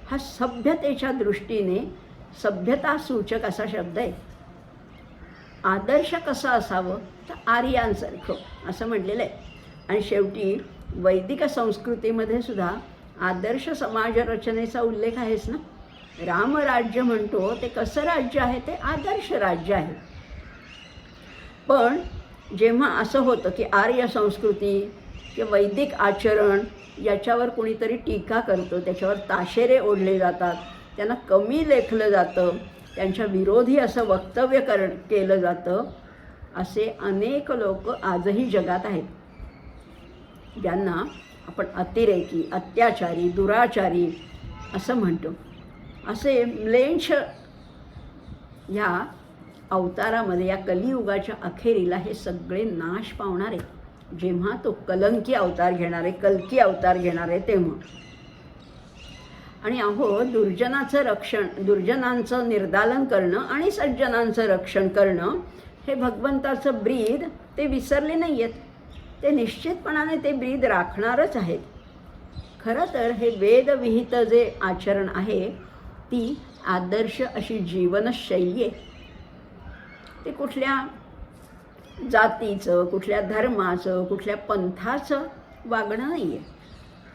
हा सभ्यतेच्या दृष्टीने सभ्यता सूचक असा शब्द आहे. आदर्श कसं असावं? तर आर्यांसारखं असं म्हटलेलं आहे. आणि शेवटी वैदिक संस्कृतीमध्ये सुद्धा आदर्श समाज रचनेचा उल्लेख आहेच ना. रामराज्य म्हणतो ते कसं राज्य आहे? ते आदर्श राज्य आहे. पण जेव्हा असं होतं की आर्य संस्कृती किंवा वैदिक आचरण याच्यावर कुणीतरी टीका करतो, त्याच्यावर ताशेरे ओढले जातात, त्यांना कमी लेखलं जातं, त्यांच्या विरोधी असं वक्तव्य केलं जातं, असे अनेक लोक आजही जगात आहेत, ज्यांना आपण अतिरेकी, अत्याचारी, दुराचारी असं म्हणतो. असे म्लेच्छ ह्या अवतारामध्ये, या कलियुगाच्या अखेरीला हे सगळे नाश पावणार आहे. जेव्हा तो कलंकी अवतार घेणार आहे, कल्की अवतार घेणार आहे तेव्हा. आणि अहो, दुर्जनांचं निर्दालन करणं आणि सज्जनांचं रक्षण करणं हे भगवंताचं ब्रीद ते विसरले नाही आहेत. ते निश्चितपणाने ते ब्रीद राखणारच आहेत. खरं तर हे वेदविहित जे आचरण आहे ती आदर्श अशी जीवनशैली आहे. ते कुठल्या जातीचं, कुठल्या धर्माचं, कुठल्या पंथाचं वागणं नाही आहे.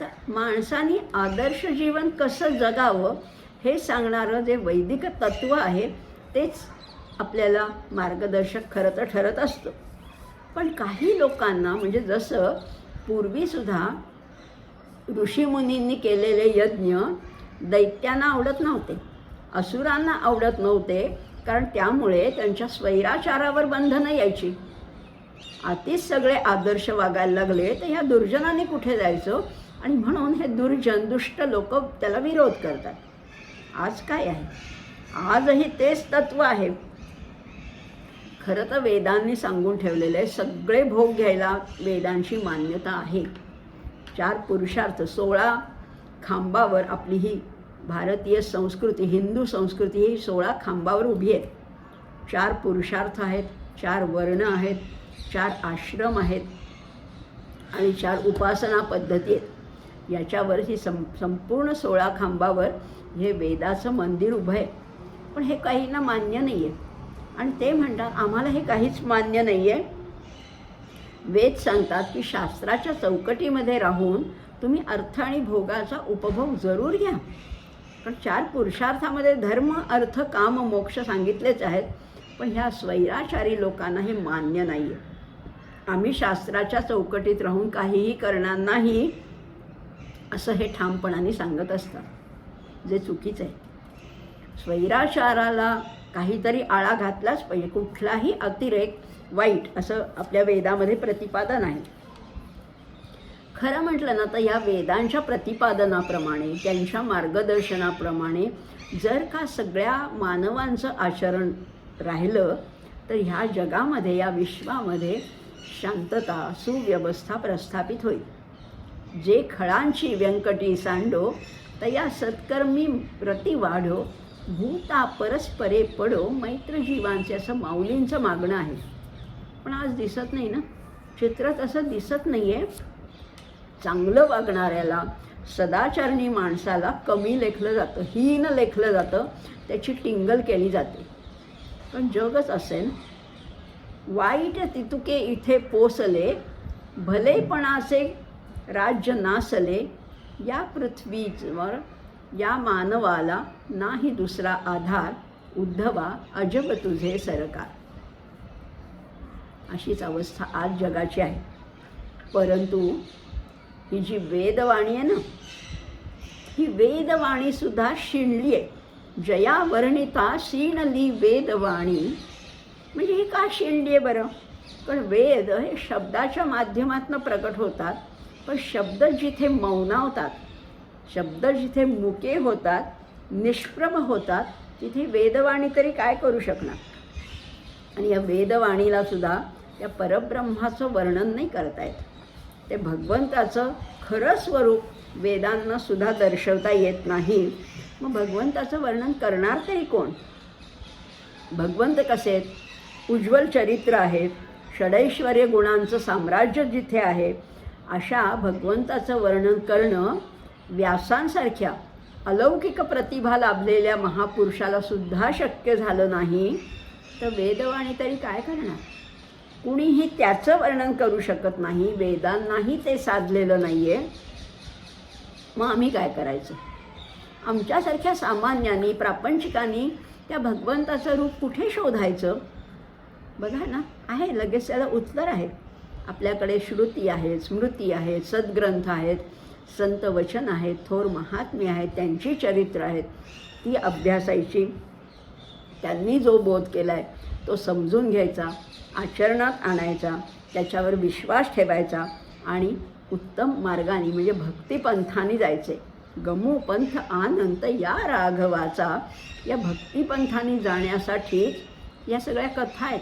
तर माणसाने आदर्श जीवन कसं जगावं हे सांगणारं जे वैदिक तत्त्व आहे तेच आपल्याला मार्गदर्शक खरं तर ठरत असतं. पण काही लोकांना, म्हणजे जसं पूर्वीसुद्धा ऋषीमुनींनी केलेले यज्ञ दैत्यांना आवडत नव्हते, असुरांना आवडत नव्हते, कारण त्यामुळे त्यांच्या स्वैराचारावर बंधनं यायची. आधीच सगळे आदर्श वागायला लागले तर ह्या दुर्जनांनी कुठे जायचं? आणि म्हणून हे दुर्जन, दुष्ट लोक त्याला विरोध करतात. आज काय आहे? आजही तेच तत्व आहे. खरं तर वेदांनी सांगून ठेवलेलं आहे, सगळे भोग घ्यायला वेदांची मान्यता आहे. 4 पुरुषार्थ 16 खांबावर आपली ही भारतीय संस्कृती, हिंदू संस्कृती ही 16 खांबावर उभी आहे. 4 पुरुषार्थ आहेत, 4 वर्ण आहेत, 4 आश्रम आहेत आणि 4 उपासना पद्धती आहेत. याच्यावर ही संपूर्ण 16 खांबावर हे वेदाचं मंदिर उभं आहे. पण हे काहींना मान्य नाही आहे आणि ते म्हणतात आम्हाला हे काहीच मान्य नाही आहे. वेद सांगतात की शास्त्राच्या चौकटीमध्ये राहून तुम्ही अर्थ आणि भोगाचा उपभोग जरूर घ्या. पण 4 पुरुषार्थामध्ये धर्म, अर्थ, काम, मोक्ष सांगितलेच आहेत. पण ह्या स्वैराचारी लोकांना हे मान्य नाही आहे. आम्ही शास्त्राच्या चौकटीत राहून काहीही करणार नाही असं हे ठामपणाने सांगत असतात, जे चुकीचं आहे. स्वैराचाराला काहीतरी आळा घातलाच पाहिजे. कुठलाही अतिरेक वाईट असं आपल्या वेदामध्ये प्रतिपादन आहे. खरं म्हटलं ना तर या वेदांच्या प्रतिपादनाप्रमाणे, त्यांच्या मार्गदर्शनाप्रमाणे जर का सगळ्या मानवांचं आचरण राहिलं तर ह्या जगामध्ये, या विश्वामध्ये शांतता, सुव्यवस्था प्रस्थापित होईल. जे खळांची व्यंकटी सांडो तया सत्कर्मी प्रति वाढो, भूता परस्परे पडो मैत्र जीवांचे, असं माऊलींचं मागणं आहे. पण आज दिसत नाही ना, चित्रात असं दिसत नाही आहे. चांगलं वागणाऱ्याला, सदाचरणी माणसाला कमी लेखलं जातं, हीन लेखलं जातं, त्याची टिंगल केली जाते. पण जगच असेल. वाईट तितुके इथे पोसले, भलेपणाचे राज्य नासले, या पृथ्वीवर या मानवाला नाही दुसरा आधार, उद्धवा अजब तुझे सरकार. अशीच अवस्था आज जगाची आहे. परंतु ही जी वेदवाणी आहे ना, ही वेदवाणी सुद्धा शिणली आहे. जया वर्णिता शिणली वेदवाणी. म्हणजे ही का शिणली आहे बरं? पण वेद हे शब्दाच्या माध्यमातून प्रकट होतात, पण शब्द जिथे मौनावतात, शब्द जिथे मुके होतात, निष्प्रभ होतात, तिथे वेदवाणी तरी काय करू शकणार? आणि या वेदवाणीला सुद्धा या परब्रह्माचं वर्णन नाही करता येत. ते भगवंताचं खरं स्वरूप वेदांना सुद्धा दर्शवता येत नाही. मग भगवंताचं वर्णन करणार तरी कोण? भगवंत कसे आहेत? उज्ज्वल चरित्र आहेत, षडैश्वर्य गुणांचं साम्राज्य जिथे आहे, अशा भगवंताचं वर्णन करणं व्यासांसारख्या अलौकिक प्रतिभा लाभलेल्या महापुरुषाला सुद्धा शक्य झालं नाही, तर वेदवाणी तरी काय करणार? कुणीही त्याचं वर्णन करू शकत नाही, वेदांनाही ते साधलेलं नाही आहे. मग आम्ही काय करायचं? आमच्यासारख्या सामान्यांनी, प्रापंचिकांनी त्या भगवंताचं रूप कुठे शोधायचं? बघा ना, आहे लगेच त्याला उत्तर आहे. आपल्याकडे श्रुती आहेत, स्मृती आहेत, सद्ग्रंथ आहेत, संत वचन आहेत, थोर महात्मे आहेत, त्यांची चरित्र आहेत, ती अभ्यासायची. त्यांनी जो बोध केला आहे तो समजून घ्यायचा, आचरणात आणायचा, त्याच्यावर विश्वास ठेवायचा आणि उत्तम मार्गाने म्हणजे भक्तिपंथाने जायचे. गमू पंथ आनंत या राघवाचा. या भक्तिपंथाने जाण्यासाठीच या सगळ्या कथा आहेत,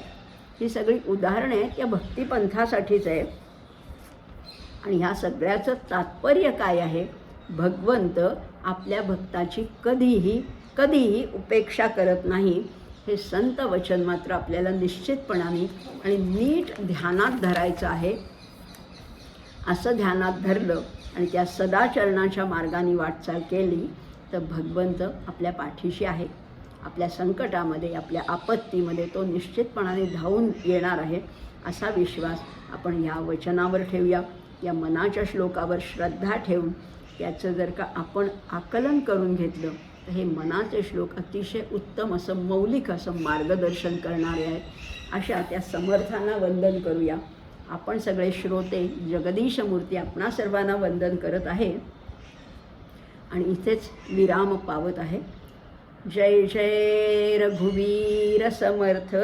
ही सगळी उदाहरणे आहेत या भक्तिपंथासाठीच आहे. आणि ह्या सगळ्याचं तात्पर्य काय आहे? भगवंत आपल्या भक्ताची कधीही उपेक्षा करत नाही. हे संत वचन मात्र आपल्याला निश्चितपणाने आणि नीट ध्यानात धरायचं आहे. असं ध्यानात धरलं आणि त्या सदाचरणाच्या मार्गाने वाटचाल केली तर भगवंत आपल्या पाठीशी आहे. आपल्या संकटामध्ये, आपल्या आपत्तीमध्ये तो निश्चितपणाने धावून येणार आहे, असा विश्वास आपण या वचनावर ठेवूया. या मनाच्या श्लोकावर श्रद्धा ठेवून त्याचं जर का आपण आकलन करून घेतलं तर हे मनाचे श्लोक अतिशय उत्तम असं, मौलिक असं मार्गदर्शन करणारे आहेत. अशा त्या समर्थांना वंदन करूया. आपण सगळे श्रोते जगदीश मूर्ती आपणा सर्वांना वंदन करत आहे आणि इथेच विराम पावत आहे. जय जय रघुवीर समर्थ.